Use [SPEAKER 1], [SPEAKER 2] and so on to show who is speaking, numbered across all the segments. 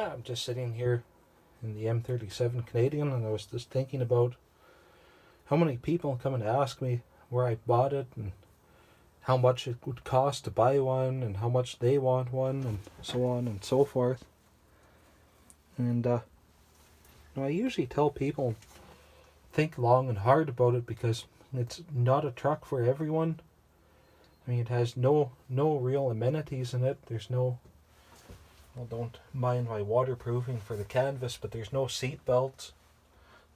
[SPEAKER 1] I'm just sitting here in the M37 Canadian, and I was just thinking about how many people come and ask me where I bought it and how much it would cost to buy one and how much they want one and so on and so forth. And I usually tell people think long and hard about it because it's not a truck for everyone. I mean, it has no real amenities in it. There's no, well, don't mind my waterproofing for the canvas, but there's no seat belts.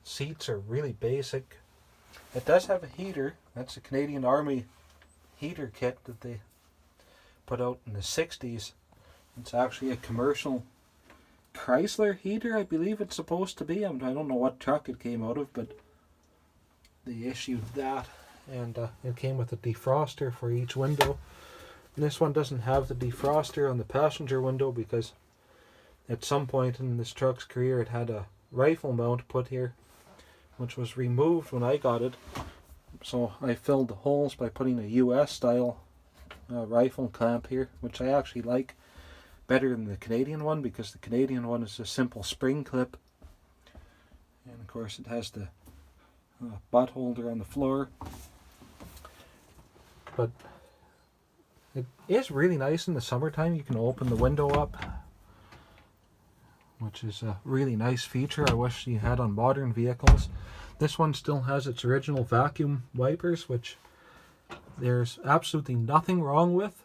[SPEAKER 1] Seats are really basic. It does have a heater. That's a Canadian Army heater kit that they put out in the 60s. It's actually a commercial Chrysler heater, I believe it's supposed to be. I don't know what truck it came out of, but they issued that, and it came with a defroster for each window. And this one doesn't have the defroster on the passenger window because at some point in this truck's career it had a rifle mount put here, which was removed when I got it. So I filled the holes by putting a US style rifle clamp here, which I actually like better than the Canadian one because the Canadian one is a simple spring clip. And of course it has the butt holder on the floor. But it is really nice in the summertime. You can open the window up, which is a really nice feature I wish you had on modern vehicles. This one still has its original vacuum wipers, which there's absolutely nothing wrong with.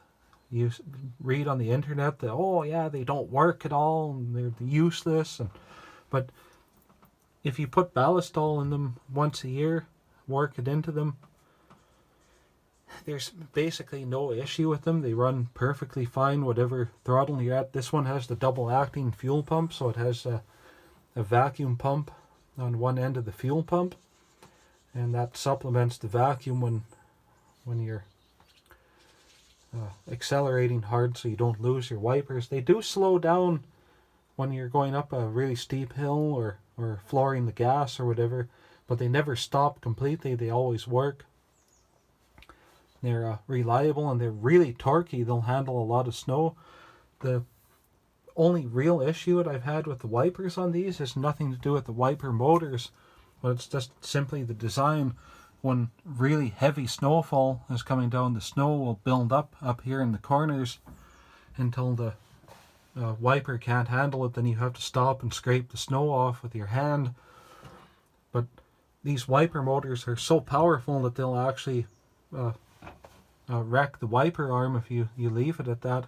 [SPEAKER 1] You read on the internet that, oh yeah, they don't work at all and they're useless. But if you put ballastol in them once a year, work it into them, there's basically no issue with them. They run perfectly fine, whatever throttle you're at. This one has the double acting fuel pump, so it has a vacuum pump on one end of the fuel pump, and that supplements the vacuum when you're accelerating hard so you don't lose your wipers. They do slow down when you're going up a really steep hill or flooring the gas or whatever, but they never stop completely. They always work. They're reliable and they're really torquey. They'll handle a lot of snow. The only real issue that I've had with the wipers on these has nothing to do with the wiper motors, but it's just simply the design. When really heavy snowfall is coming down, the snow will build up here in the corners until the wiper can't handle it. Then you have to stop and scrape the snow off with your hand. But these wiper motors are so powerful that they'll actually wreck the wiper arm if you leave it at that.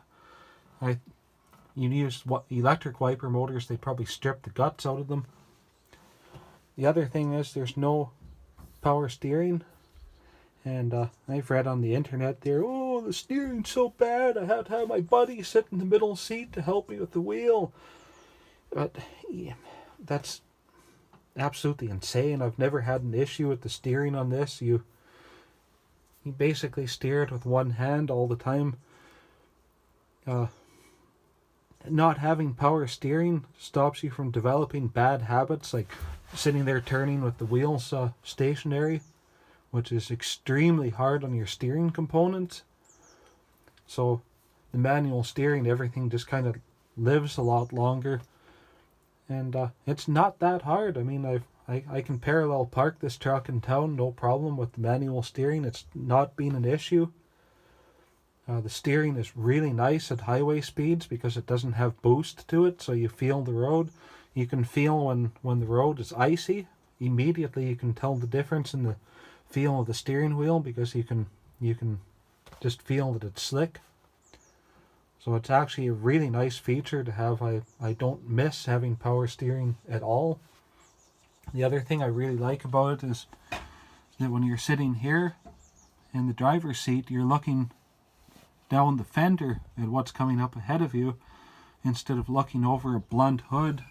[SPEAKER 1] You use electric wiper motors, they probably strip the guts out of them. The other thing is there's no power steering, and I've read on the internet there, oh, the steering's so bad, I have to have my buddy sit in the middle seat to help me with the wheel. But yeah, that's absolutely insane. I've never had an issue with the steering on this. You basically steer it with one hand all the time. Not having power steering stops you from developing bad habits like sitting there turning with the wheels stationary, which is extremely hard on your steering components. So the manual steering, everything just kind of lives a lot longer, and it's not that hard. I mean, I can parallel park this truck in town, no problem with the manual steering. It's not been an issue. The steering is really nice at highway speeds because it doesn't have boost to it, so you feel the road. You can feel when the road is icy. Immediately you can tell the difference in the feel of the steering wheel because you can just feel that it's slick. So it's actually a really nice feature to have. I don't miss having power steering at all. The other thing I really like about it is that when you're sitting here in the driver's seat, you're looking down the fender at what's coming up ahead of you instead of looking over a blunt hood.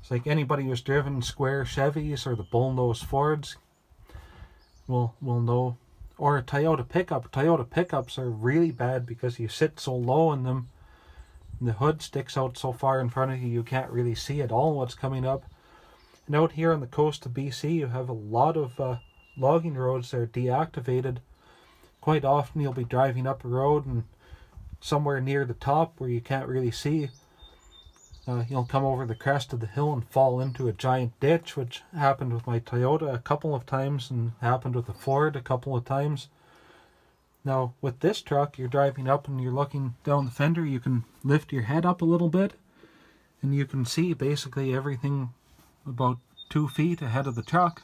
[SPEAKER 1] It's like anybody who's driven square Chevys or the bullnose Fords will know, or a Toyota pickup. Toyota pickups are really bad because you sit so low in them. The hood sticks out so far in front of you, you can't really see at all what's coming up. And out here on the coast of BC, you have a lot of logging roads that are deactivated. Quite often you'll be driving up a road and somewhere near the top where you can't really see, you'll come over the crest of the hill and fall into a giant ditch, which happened with my Toyota a couple of times and happened with the Ford a couple of times. Now, with this truck, you're driving up and you're looking down the fender. You can lift your head up a little bit and you can see basically everything about 2 feet ahead of the truck.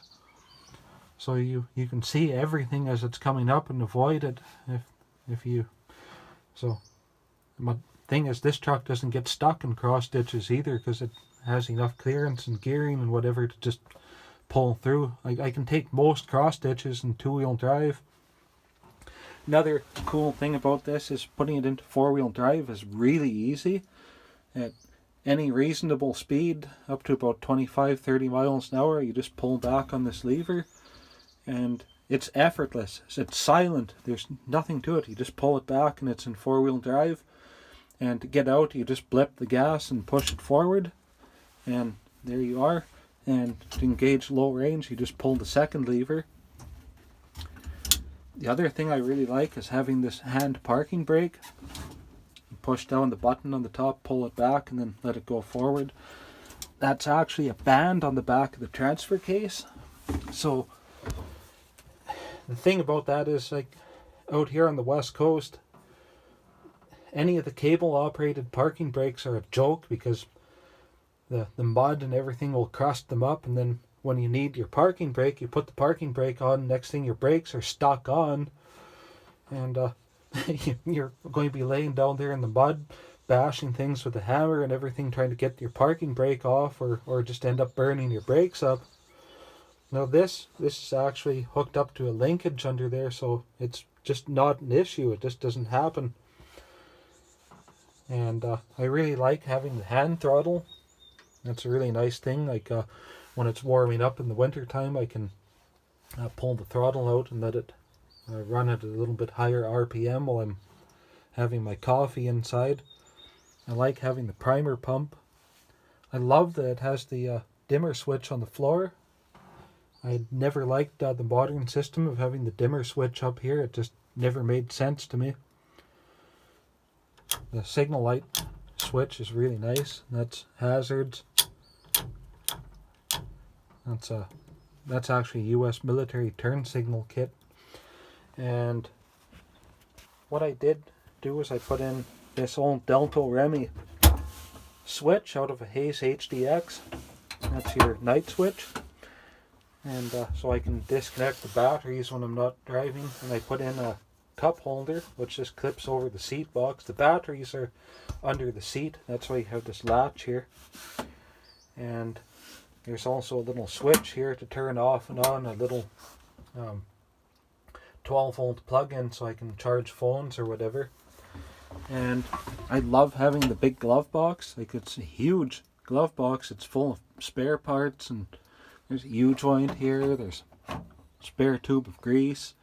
[SPEAKER 1] So you can see everything as it's coming up and avoid it if you... So, my thing is, this truck doesn't get stuck in cross ditches either because it has enough clearance and gearing and whatever to just pull through. I can take most cross ditches in 2-wheel drive. Another cool thing about this is putting it into 4-wheel drive is really easy. At any reasonable speed, up to about 25-30 miles an hour, you just pull back on this lever and it's effortless. It's silent. There's nothing to it. You just pull it back and it's in 4-wheel drive. And to get out, you just blip the gas and push it forward. And there you are. And to engage low range, you just pull the second lever. The other thing I really like is having this hand parking brake. You push down the button on the top, pull it back, and then let it go forward. That's actually a band on the back of the transfer case. So the thing about that is, like, out here on the west coast, any of the cable operated parking brakes are a joke because the mud and everything will crust them up, and then when you need your parking brake, you put the parking brake on, next thing your brakes are stuck on, and you're going to be laying down there in the mud, bashing things with a hammer and everything, trying to get your parking brake off, or just end up burning your brakes up. Now this is actually hooked up to a linkage under there, so it's just not an issue. It just doesn't happen. And I really like having the hand throttle. That's a really nice thing. Like when it's warming up in the winter time, I can pull the throttle out and let it run at a little bit higher RPM while I'm having my coffee inside. I like having the primer pump. I love that it has the dimmer switch on the floor. I never liked the modern system of having the dimmer switch up here. It just never made sense to me. The signal light switch is really nice. That's hazards. That's actually a US military turn signal kit. And what I did do is I put in this old Delto Remy switch out of a Hayes HDX. That's your night switch. And so I can disconnect the batteries when I'm not driving. And I put in a cup holder which just clips over the seat box. The batteries are under the seat. That's why you have this latch here. And there's also a little switch here to turn off and on, a little 12-volt plug-in so I can charge phones or whatever. And I love having the big glove box. Like, it's a huge glove box. It's full of spare parts, and there's a U-joint here. There's a spare tube of grease.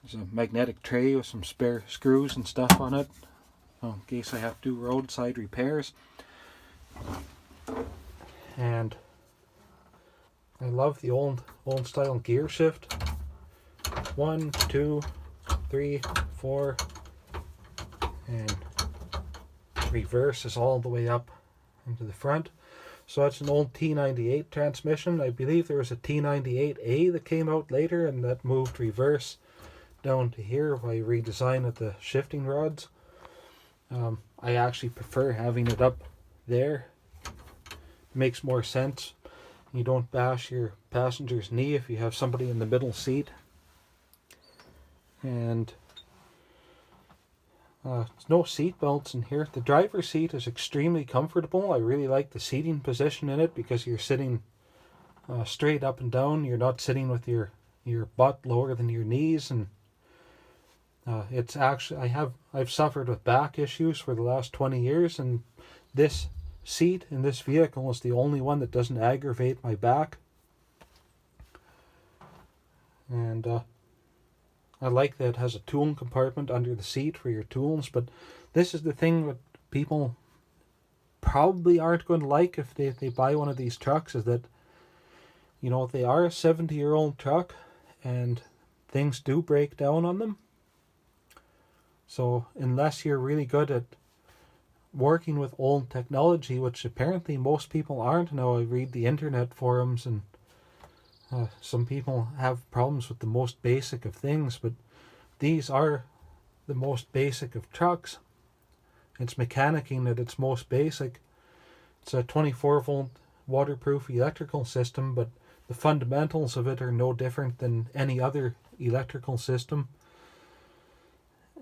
[SPEAKER 1] There's a magnetic tray with some spare screws and stuff on it, in case I have to do roadside repairs. And I love the old style gear shift. 1, 2, 3, 4, and reverse is all the way up into the front. So that's an old T98 transmission. I believe there was a T98A that came out later, and that moved reverse down to here by redesign of the shifting rods. I actually prefer having it up there. Makes more sense. You don't bash your passenger's knee if you have somebody in the middle seat. And there's no seat belts in here. The driver's seat is extremely comfortable. I really like the seating position in it because you're sitting straight up and down. You're not sitting with your butt lower than your knees, and it's actually, I've suffered with back issues for the last 20 years, and this seat in this vehicle is the only one that doesn't aggravate my back. And I like that it has a tool compartment under the seat for your tools, but this is the thing that people probably aren't going to like if they buy one of these trucks, is that, you know, they are a 70-year-old truck and things do break down on them. So unless you're really good at working with old technology, which apparently most people aren't now. I read the internet forums, and some people have problems with the most basic of things, but these are the most basic of trucks. It's mechanicking at its most basic. It's a 24 volt waterproof electrical system, but the fundamentals of it are no different than any other electrical system.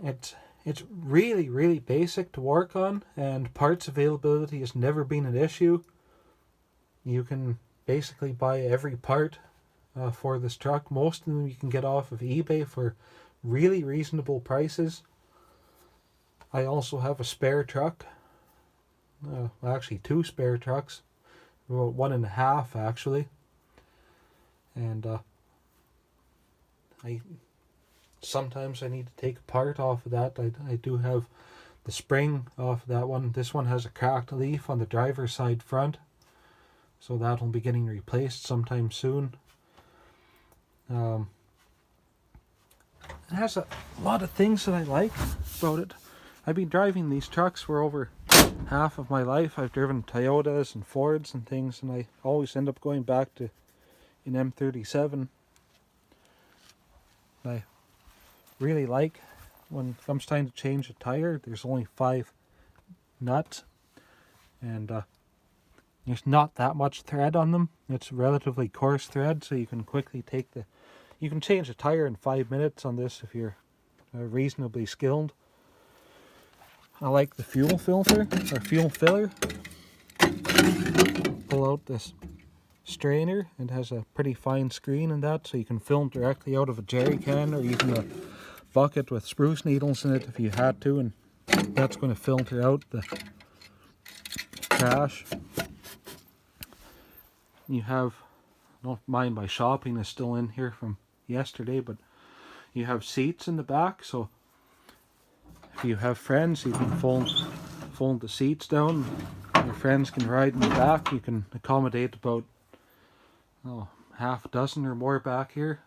[SPEAKER 1] It's really, really basic to work on, and parts availability has never been an issue. You can basically buy every part for this truck. Most of them you can get off of eBay for really reasonable prices. I also have a spare truck. Actually 2 spare trucks. About 1.5 actually. And sometimes I need to take a part off of that. I do have the spring off of that one. This one has a cracked leaf on the driver's side front, so that'll be getting replaced sometime soon. It has a lot of things that I like about it. I've been driving these trucks for over half of my life. I've driven Toyotas and Fords and things, and I always end up going back to an M37. I really like when it comes time to change a tire, there's only 5 nuts, and there's not that much thread on them. It's relatively coarse thread, so you can quickly you can change a tire in 5 minutes on this if you're reasonably skilled. I like the fuel filter, or fuel filler. Pull out this strainer. It has a pretty fine screen in that, so you can film directly out of a jerry can, or even a bucket with spruce needles in it if you had to, and that's going to filter out the trash. You have, I don't mind my shopping is still in here from yesterday, but you have seats in the back, so if you have friends, you can fold the seats down. Your friends can ride in the back. You can accommodate about half a dozen or more back here.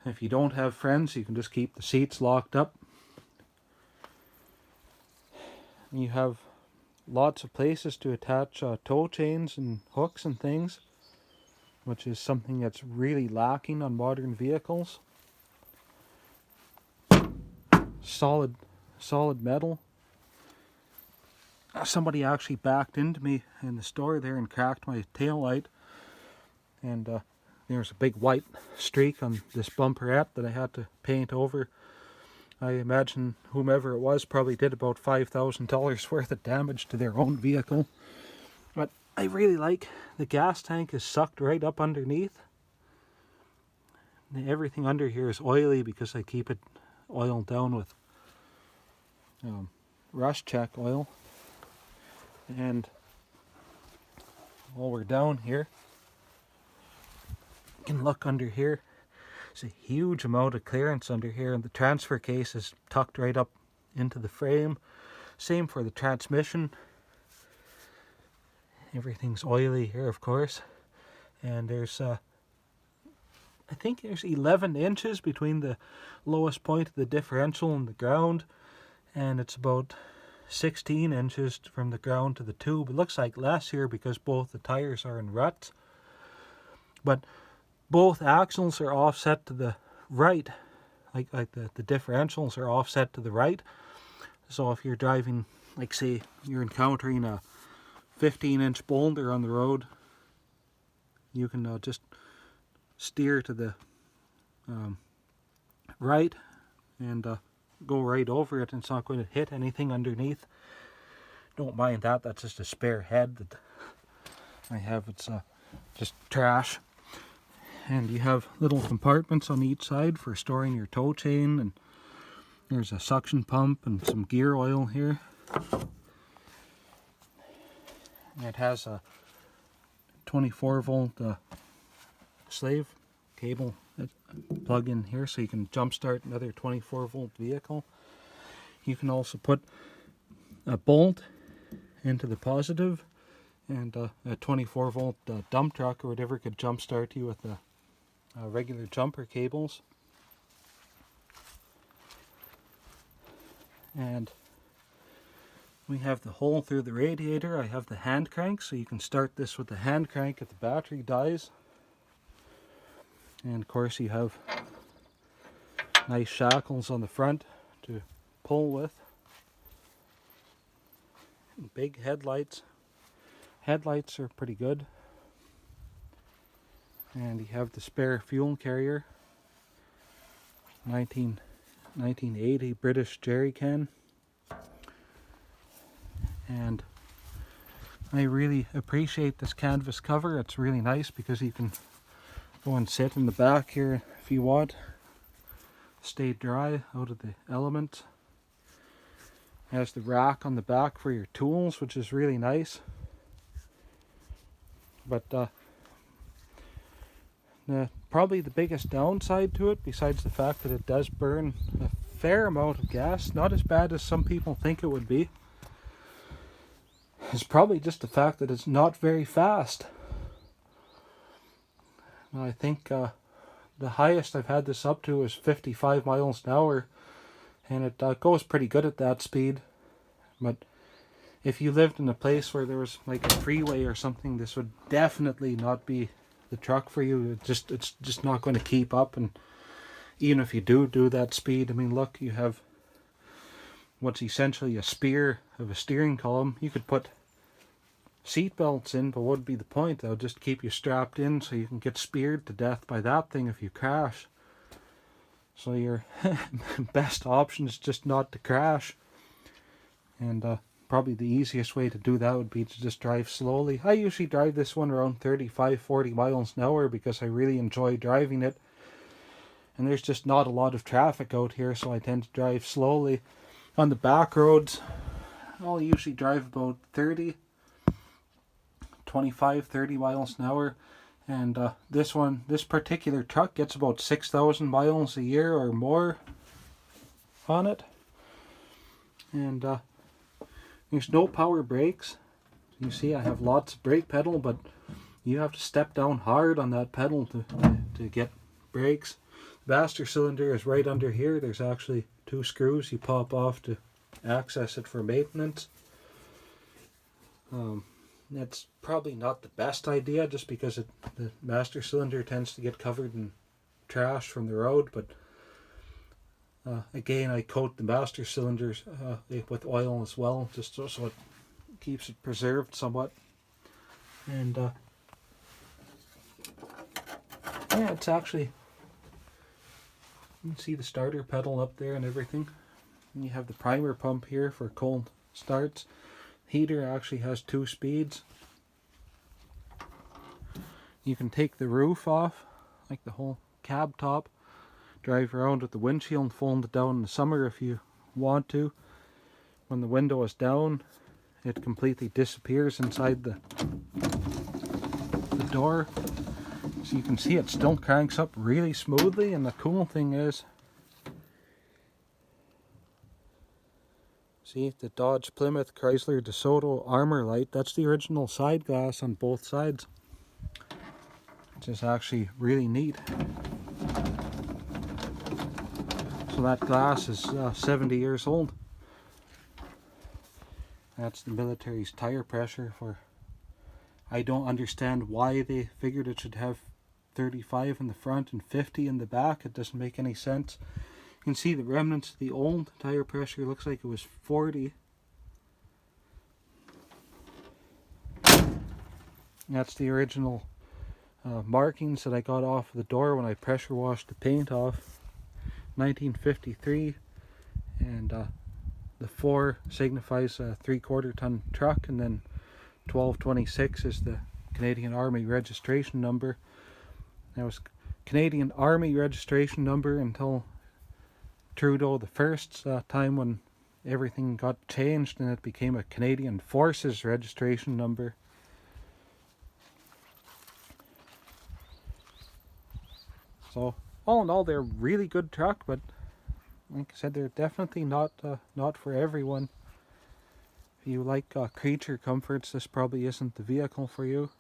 [SPEAKER 1] If you don't have friends, you can just keep the seats locked up. You have lots of places to attach tow chains and hooks and things, which is something that's really lacking on modern vehicles. Solid metal. Somebody actually backed into me in the store there and cracked my tail light, and there's a big white streak on this bumperette that I had to paint over. I imagine whomever it was probably did about $5,000 worth of damage to their own vehicle. But I really like the gas tank is sucked right up underneath. Everything under here is oily because I keep it oiled down with rust check oil. And while we're down here, you can look under here. There's a huge amount of clearance under here, and the transfer case is tucked right up into the frame. Same for the transmission. Everything's oily here, of course. And there's I think there's 11 inches between the lowest point of the differential and the ground, and it's about 16 inches from the ground to the tube. It looks like less here because both the tires are in ruts, but both axles are offset to the right, like the differentials are offset to the right. So if you're driving, like say you're encountering a 15-inch boulder on the road, you can just steer to the right and go right over it, and it's not going to hit anything underneath. Don't mind that, that's just a spare head that I have. It's just trash. And you have little compartments on each side for storing your tow chain, and there's a suction pump and some gear oil here. It has a 24 volt slave cable plug in here, so you can jumpstart another 24 volt vehicle. You can also put a bolt into the positive, and a 24 volt dump truck or whatever could jumpstart you with the regular jumper cables. And We have the hole through the radiator. I have the hand crank, so you can start this with the hand crank if the battery dies. And of course you have nice shackles on the front to pull with. Big headlights. Headlights are pretty good. And you have the spare fuel carrier. 1980 British jerry can. And I really appreciate this canvas cover. It's really nice because you can go and sit in the back here if you want. Stay dry out of the elements. It has the rack on the back for your tools, which is really nice. But probably the biggest downside to it, besides the fact that it does burn a fair amount of gas, not as bad as some people think it would be, is probably just the fact that it's not very fast. I think the highest I've had this up to is 55 miles an hour, and it goes pretty good at that speed. But if you lived in a place where there was like a freeway or something, this would definitely not be the truck for you. It's just not going to keep up. And even if you do that speed, I mean, look, you have what's essentially a spear of a steering column. You could put seat belts in, but what would be the point? They'll just keep you strapped in so you can get speared to death by that thing if you crash. So your best option is just not to crash. And probably the easiest way to do that would be to just drive slowly. I usually drive this one around 35-40 miles an hour because I really enjoy driving it. And there's just not a lot of traffic out here, so I tend to drive slowly. On the back roads, I'll usually drive about 25-30 miles an hour. And this particular truck gets about 6,000 miles a year or more on it. And there's no power brakes. You see I have lots of brake pedal, but you have to step down hard on that pedal to get brakes. The master cylinder is right under here. There's actually 2 screws you pop off to access it for maintenance. That's probably not the best idea, just because the master cylinder tends to get covered in trash from the road. But again, I coat the master cylinders with oil as well, just so it keeps it preserved somewhat. And yeah, it's actually, you can see the starter pedal up there and everything. And you have the primer pump here for cold starts. Heater actually has 2 speeds. You can take the roof off, like the whole cab top, drive around with the windshield, fold it down in the summer if you want to. When the window is down, it completely disappears inside the door. So you can see it still cranks up really smoothly, and the cool thing is, see the Dodge Plymouth Chrysler DeSoto Armor Light, that's the original side glass on both sides, which is actually really neat. So that glass is 70 years old. That's the military's tire pressure for, I don't understand why they figured it should have 35 in the front and 50 in the back. It doesn't make any sense. You can see the remnants of the old tire pressure. Looks like it was 40. That's the original markings that I got off of the door when I pressure washed the paint off. 1953, and the 4 signifies a 3/4 ton truck, and then 1226 is the Canadian Army registration number. That was Canadian Army registration number until Trudeau the First's time, when everything got changed and it became a Canadian Forces registration number. So all in all, they're a really good truck, but like I said, they're definitely not for everyone. If you like creature comforts, this probably isn't the vehicle for you.